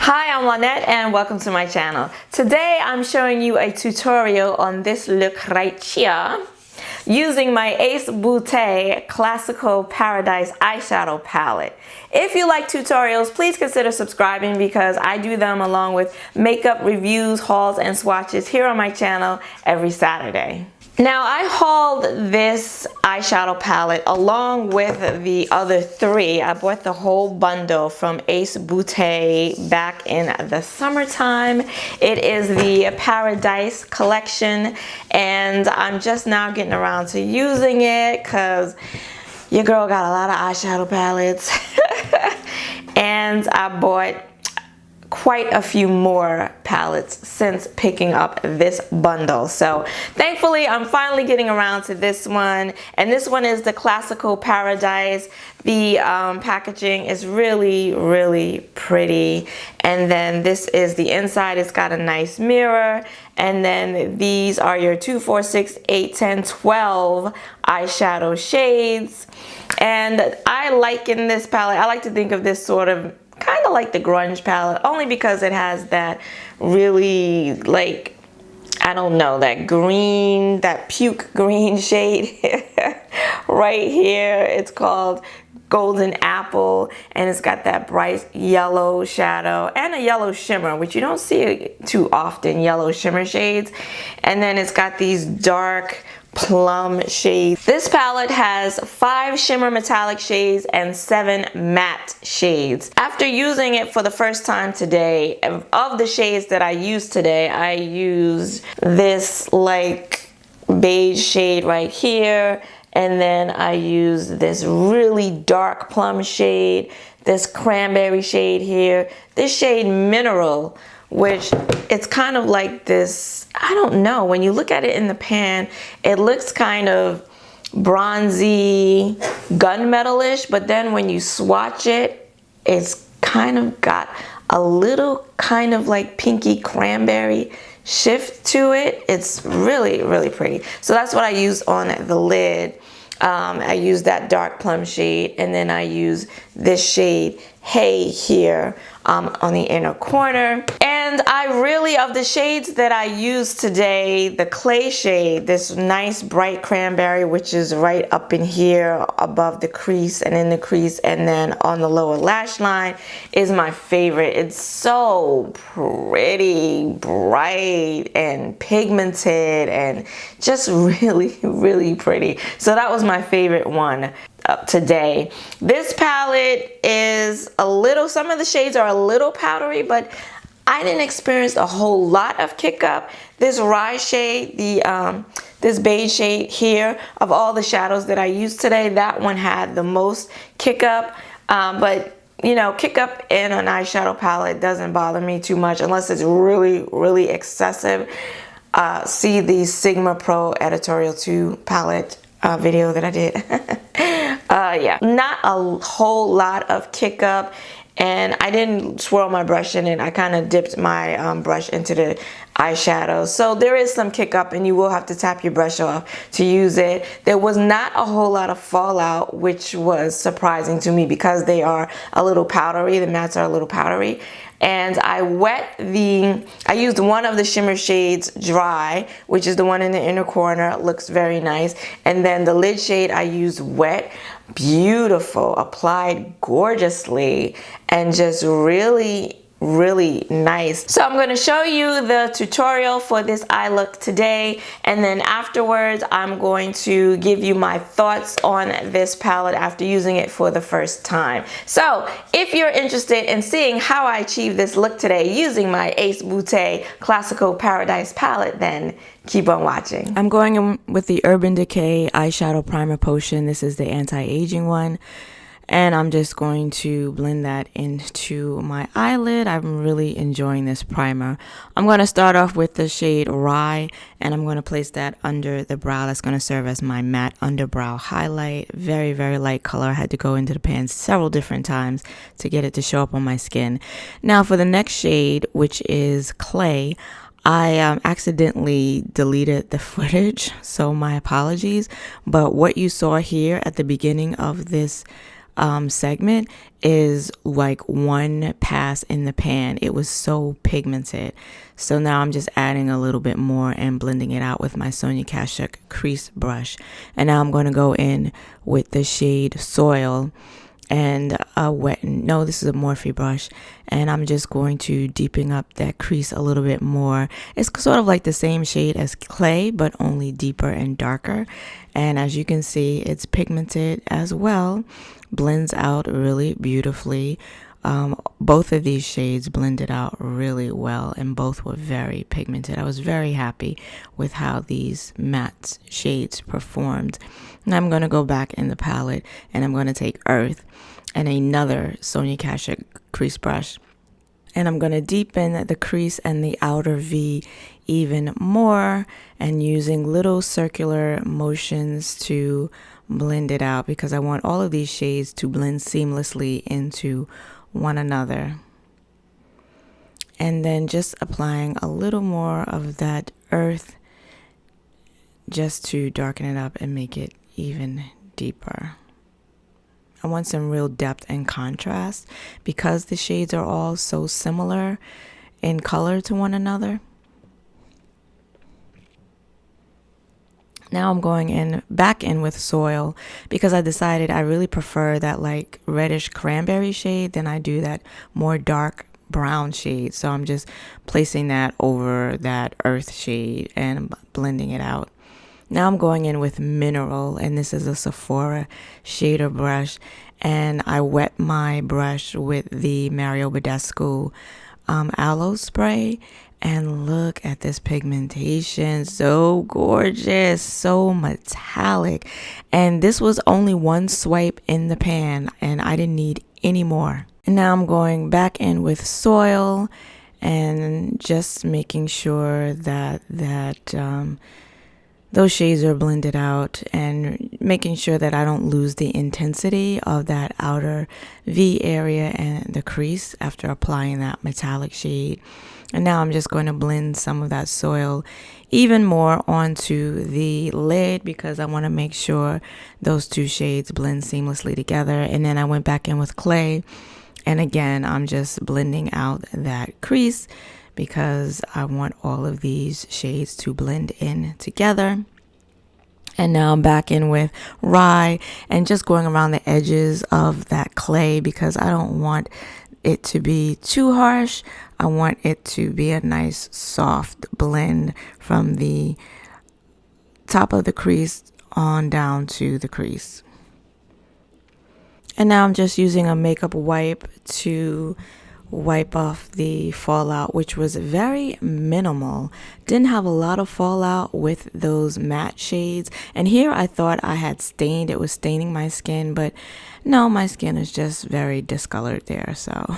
Hi, I'm Lynette and welcome to my channel. Today I'm showing you a tutorial on this look right here using my Beaute Classical Paradise eyeshadow palette. If you like tutorials, please consider subscribing because I do them along with makeup reviews, hauls, and swatches here on my channel every Saturday. Now, I hauled this eyeshadow palette along with the other three. I bought the whole bundle from Beaute back in the summertime. It is the Paradise collection, and I'm just now getting around to using it because your girl got a lot of eyeshadow palettes. And I bought quite a few more palettes since picking up this bundle. So thankfully I'm finally getting around to this one, and this one is the Classical Paradise. The packaging is really pretty, and then this is the inside. It's got a nice mirror, and then these are your 2, 4, 6, 8, 10, 12 eyeshadow shades. And I liken this palette, I like to think of this sort of kind of like the grunge palette, only because it has that really, like, I don't know, that green, that puke green shade right here. It's called Golden Apple, and it's got that bright yellow shadow and a yellow shimmer, which you don't see too often, yellow shimmer shades. And then it's got these dark plum shades. This palette has 5 shimmer metallic shades and 7 matte shades. After using it for the first time today, of the shades that I used today, I used this like beige shade right here, and then I used this really dark plum shade, this cranberry shade here, this shade Mineral, which it's kind of like this, I don't know, when you look at it in the pan, it looks kind of bronzy, gunmetal-ish, but then when you swatch it, it's kind of got a little kind of like pinky cranberry shift to it. It's really pretty. So that's what I use on the lid. I use that dark plum shade, and then I use this shade Hay here on the inner corner. And I really, of the shades that I used today, the clay shade, this nice bright cranberry, which is right up in here above the crease and in the crease and then on the lower lash line, is my favorite. It's so pretty, bright and pigmented and just really pretty. So that was my favorite one today. This palette is a little, some of the shades are a little powdery, but I didn't experience a whole lot of kick up. This rye shade, this beige shade here, of all the shadows that I used today, that one had the most kick up. But you know, kick up in an eyeshadow palette doesn't bother me too much unless it's really excessive. See the Sigma Pro Editorial 2 palette video that I did. Yeah, not a whole lot of kick up, and I didn't swirl my brush in it. I kind of dipped my brush into the eyeshadow. So there is some kick up, and you will have to tap your brush off to use it. There was not a whole lot of fallout, which was surprising to me because they are a little powdery. The mattes are a little powdery. And I used one of the shimmer shades dry, which is the one in the inner corner. It looks very nice. And then the lid shade I used wet. Beautiful, applied gorgeously, and just really nice. So I'm going to show you the tutorial for this eye look today, and then afterwards I'm going to give you my thoughts on this palette after using it for the first time. So if you're interested in seeing how I achieved this look today using my Beaute Classical Paradise palette, then keep on watching. I'm going in with the Urban Decay eyeshadow primer potion. This is the anti-aging one. And I'm just going to blend that into my eyelid. I'm really enjoying this primer. I'm going to start off with the shade Rye, and I'm going to place that under the brow. That's going to serve as my matte underbrow highlight. Very light color. I had to go into the pan several different times to get it to show up on my skin. Now for the next shade, which is Clay, I accidentally deleted the footage, so my apologies. But what you saw here at the beginning of this segment is like one pass in the pan. It was so pigmented. So now I'm just adding a little bit more and blending it out with my Sonia Kashuk crease brush. And now I'm going to go in with the shade Soil and this is a Morphe brush, and I'm just going to deepen up that crease a little bit more. It's sort of like the same shade as Clay, but only deeper and darker. And as you can see, it's pigmented as well, blends out really beautifully. Both of these shades blended out really well, and both were very pigmented. I was very happy with how these matte shades performed. Now I'm going to go back in the palette, and I'm going to take Earth and another Sonia Kashuk crease brush, and I'm going to deepen the crease and the outer V even more, and using little circular motions to blend it out, because I want all of these shades to blend seamlessly into one another. And then just applying a little more of that Earth just to darken it up and make it even deeper. I want some real depth and contrast because the shades are all so similar in color to one another. Now I'm going back in with Soil because I decided I really prefer that like reddish cranberry shade than I do that more dark brown shade. So I'm just placing that over that Earth shade and blending it out. Now I'm going in with Mineral, and this is a Sephora shader brush, and I wet my brush with the Mario Badescu aloe spray, and look at this pigmentation, so gorgeous, so metallic. And this was only one swipe in the pan, and I didn't need any more. And now I'm going back in with Soil and just making sure that those shades are blended out, and making sure that I don't lose the intensity of that outer V area and the crease after applying that metallic shade. And now I'm just going to blend some of that Soil even more onto the lid because I want to make sure those two shades blend seamlessly together. And then I went back in with Clay, and again I'm just blending out that crease because I want all of these shades to blend in together. And now I'm back in with Rye and just going around the edges of that Clay because I don't want it to be too harsh. I want it to be a nice soft blend from the top of the crease on down to the crease. And now I'm just using a makeup wipe to wipe off the fallout, which was very minimal. Didn't have a lot of fallout with those matte shades. And here I thought I had stained, it was staining my skin, but no, my skin is just very discolored there. So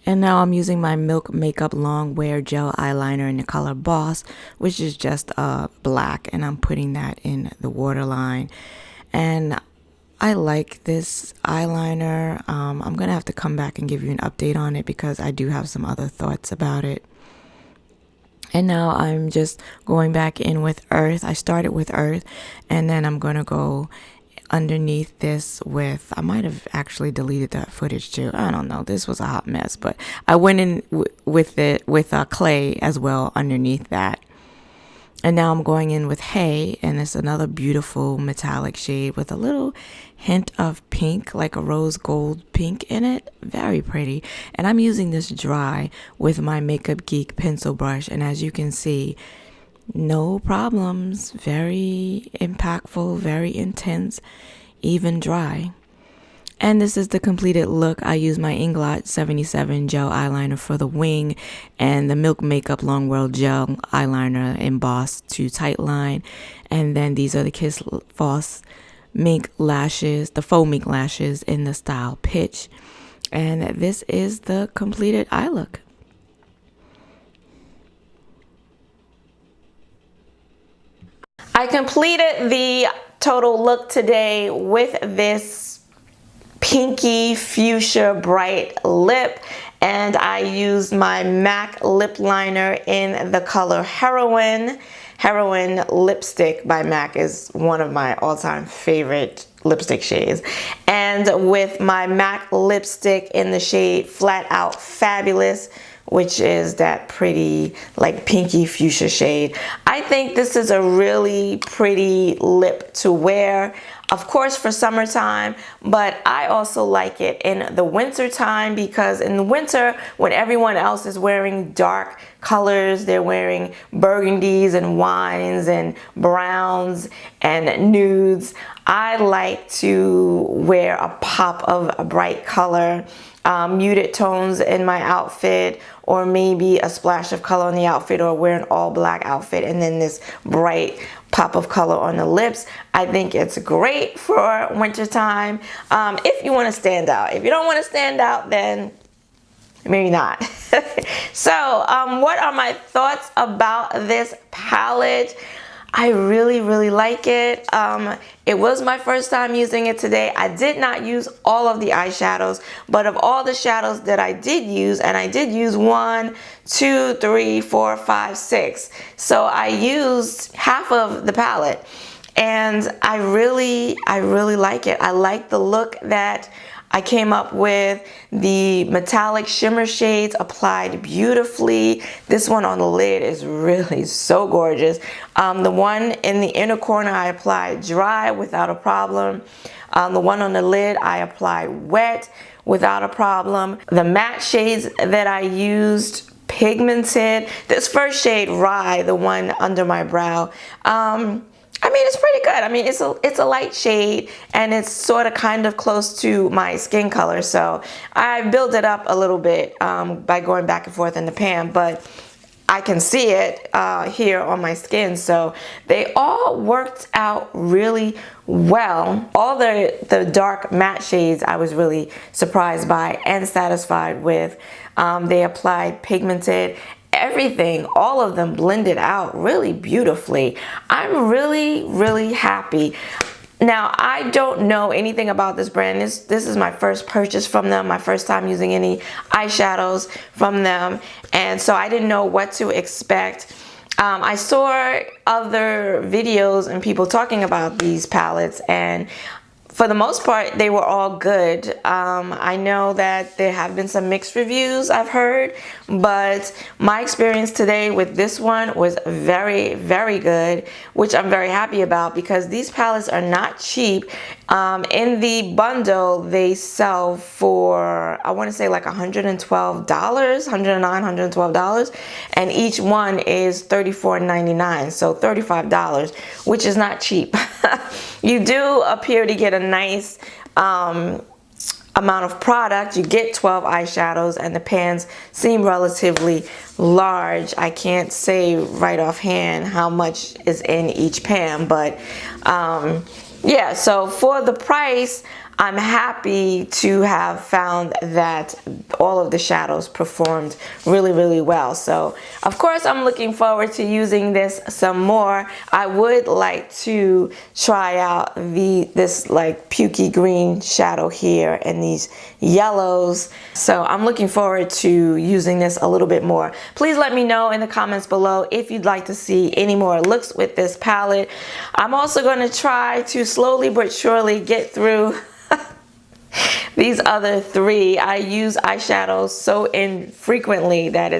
and now I'm using my Milk Makeup Long Wear Gel Eyeliner in the color Boss, which is just black, and I'm putting that in the waterline. And I like this eyeliner. I'm going to have to come back and give you an update on it because I do have some other thoughts about it. And now I'm just going back in with Earth. I started with Earth, and then I'm going to go underneath this with, I might have actually deleted that footage too. I don't know. This was a hot mess, but I went in with it with Clay as well underneath that. And now I'm going in with Hay, and it's another beautiful metallic shade with a little hint of pink, like a rose gold pink in it. Very pretty. And I'm using this dry with my Makeup Geek pencil brush. And as you can see, no problems. Very impactful, very intense, even dry. And this is the completed look. I use my Inglot 77 gel eyeliner for the wing and the Milk Makeup Long Wear Gel eyeliner embossed to tight line. And then these are the Kiss False Mink lashes, the faux mink lashes in the style Pitch. And this is the completed eye look. I completed the total look today with this pinky fuchsia bright lip, and I used my MAC lip liner in the color Heroine. Heroine lipstick by MAC is one of my all-time favorite lipstick shades. And with my MAC lipstick in the shade Flat Out Fabulous, which is that pretty like pinky fuchsia shade. I think this is a really pretty lip to wear. Of course for summertime, but I also like it in the winter time, because in the winter when everyone else is wearing dark colors, they're wearing burgundies and wines and browns and nudes, I like to wear a pop of a bright color, muted tones in my outfit, or maybe a splash of color on the outfit, or wear an all black outfit and then this bright pop of color on the lips. I think it's great for winter time if you want to stand out. If you don't want to stand out, then maybe not. So what are my thoughts about this palette? I really like it. It was my first time using it today. I did not use all of the eyeshadows, but of all the shadows that I did use, and I did use 1, 2, 3, 4, 5, 6. So I used half of the palette, and I really like it. I like the look that I came up with. The metallic shimmer shades applied beautifully. This one on the lid is really so gorgeous. The one in the inner corner I applied dry without a problem. The one on the lid I applied wet without a problem. The matte shades that I used pigmented. This first shade, Rye, the one under my brow, I mean, it's pretty good. I mean, it's a light shade, and it's sort of kind of close to my skin color. So I build it up a little bit by going back and forth in the pan, but I can see it here on my skin. So they all worked out really well. All the dark matte shades I was really surprised by and satisfied with. They applied pigmented. Everything, all of them blended out really beautifully. I'm really happy. Now, I don't know anything about this brand. This is my first purchase from them, my first time using any eyeshadows from them, and so I didn't know what to expect. I saw other videos and people talking about these palettes, and for the most part, they were all good. I know that there have been some mixed reviews I've heard, but my experience today with this one was very good, which I'm very happy about, because these palettes are not cheap. In the bundle, they sell for, I want to say like $112, $109, $112, and each one is $34.99, so $35, which is not cheap. You do appear to get a nice amount of product. You get 12 eyeshadows, and the pans seem relatively large. I can't say right offhand how much is in each pan, but yeah, so for the price, I'm happy to have found that all of the shadows performed really well. So of course I'm looking forward to using this some more. I would like to try out this like pukey green shadow here and these yellows. So I'm looking forward to using this a little bit more. Please let me know in the comments below if you'd like to see any more looks with this palette. I'm also going to try to slowly but surely get through these other three. I use eyeshadows so infrequently that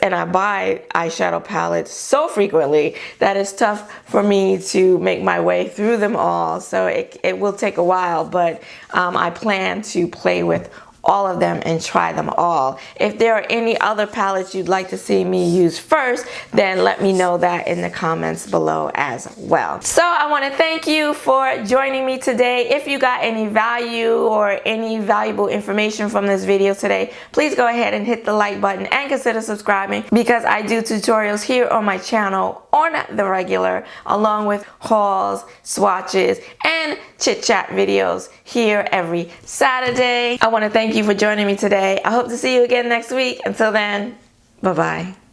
and I buy eyeshadow palettes so frequently that it's tough for me to make my way through them all. So it will take a while, but I plan to play with all of them and try them all. If there are any other palettes you'd like to see me use first, then let me know that in the comments below as well. So I want to thank you for joining me today. If you got any value or any valuable information from this video today, please go ahead and hit the like button and consider subscribing, because I do tutorials here on my channel on the regular, along with hauls, swatches, and chit chat videos here every Saturday. I want to thank you for joining me today. I hope to see you again next week. Until then, bye-bye.